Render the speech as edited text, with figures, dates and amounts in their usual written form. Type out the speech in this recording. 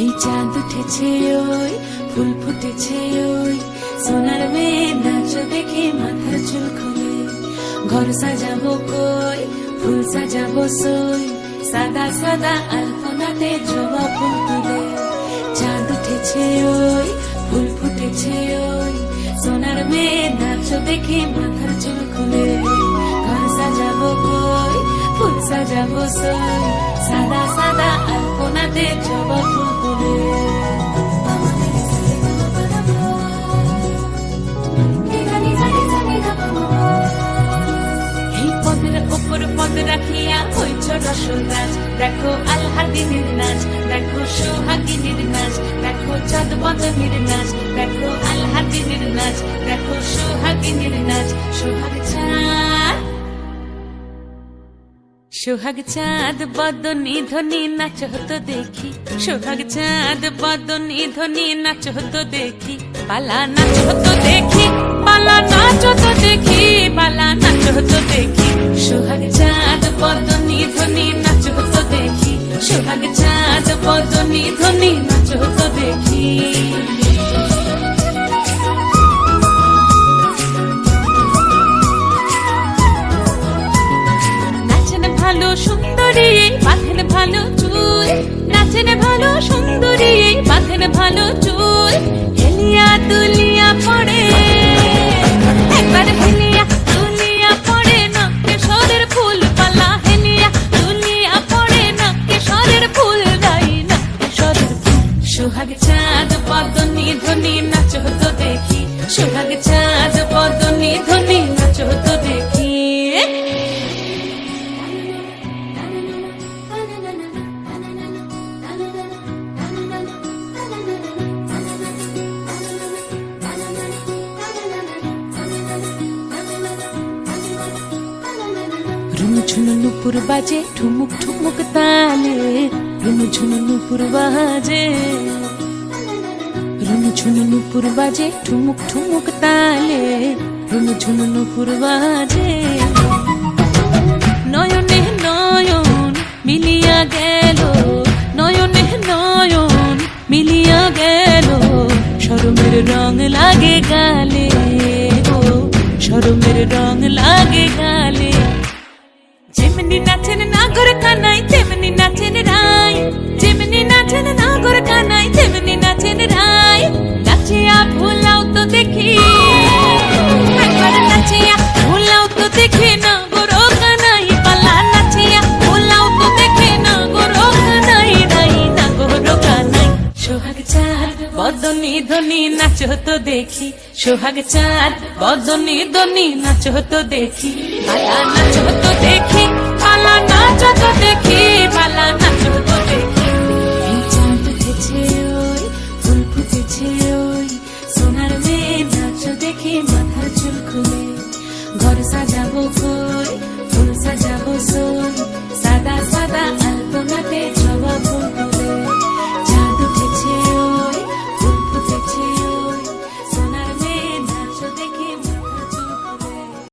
এই চাঁদ উঠেছে ওই ফুল ফুটেছে ওই সোনার মেয়ে নাচ দেখে মাথার চুল খুলে ঘর সাজাবো কই ফুল সাজাবো সই সাদা সাদা আলপনাতে জবা ফুল তুলে চাঁদ উঠেছে ওই ফুল ফুটেছে ওই সোনার মেয়ে নাচ দেখে মাথার চুল খুলে ঘর সাজাবো কই ফুল সাজাবো সই সাদা সাদা আলপনাতে জবা ফুল তুলে উপর পদ রাখিয়া হইছ রসরাজ দেখো আলহাদিনীর নাচ দেখো সোহাগিনীর নাচ দেখো চাঁদ বদনীর নাচ দেখো আলহাদিনীর নাচ দেখো সোহাগিনীর নাচ সোহাগ চাঁদ বদনী ধ্বনি নাচ হতো দেখি সোহাগ চাঁদ বদনী ধ্বনি নাচ হতো দেখি পালা নাচ হতো দেখি পালা নাচ হতো দেখি পালা নাচ হতো দেখি সোহাগ চাঁদ বদনী ধ্বনি নাচ হতো দেখি সোহাগ চাঁদ বদনী ধ্বনি নাচ হতো দেখি ভালো সুন্দরী বাঁধেন ভালো চুল নাচেন ভালো সুন্দরী বাঁধেন ভালো চুল হেলিয়া দুলিয়া পড়ে একবার হেলিয়া দুলিয়া পড়ে নকে সরের ফুল পালা হেলিয়া দুলিয়া পড়ে নকে সরের ফুল গাই নকে সরের ফুল সোহাগ চাঁদ বদনী ধ্বনি নাচ হতো দেখি সোহাগ চাঁদ বদনী ধ্বনি নাচ হতো দেখি ঝুনু নুপুর বাজে ঠুমুক ঠুমুক তালে রুনু ঝুনু নুপুর বাজে রুনু ঝুনু নুপুর বাজে ঠুমুক ঠুমুক তালে রুনু ঝুনু নুপুর বাজে নয়নে নয়ন মিলিয়া গেল নয়নে নয়ন মিলিয়া গেল শরমের রং লাগে গালে ও শরমের রং লাগে গালে যেমনি নাচেন নাগর কানাই তেমনি নাচেন রাই যেমনি নাচেন নাগর কানাই তেমনি নাচেন রাই নাচিয়া ভুলাও তো দেখি একবার নাচিয়া ভুলাও তো দেখি নাগর কানাই পালা নাচিয়া ভুলাও তো দেখি নাগর কানাই রাই নাগর কানাই সোহাগ চাঁদ বদনী ধ্বনি নাচ হতো দেখি সোহাগ চাঁদ বদনী ধ্বনি নাচ হতো দেখি পালা নাচ হতো দেখি পালা নাচ হতো দেখি পালা নাচ হতো দেখি এই চাঁদ উঠেছে ওই ফুল ফুটেছে ওই সোনার মেয়ে নাচ দেখি মাথার চুল খুলে ঘর সাজাবো কই ফুল সাজাবো সই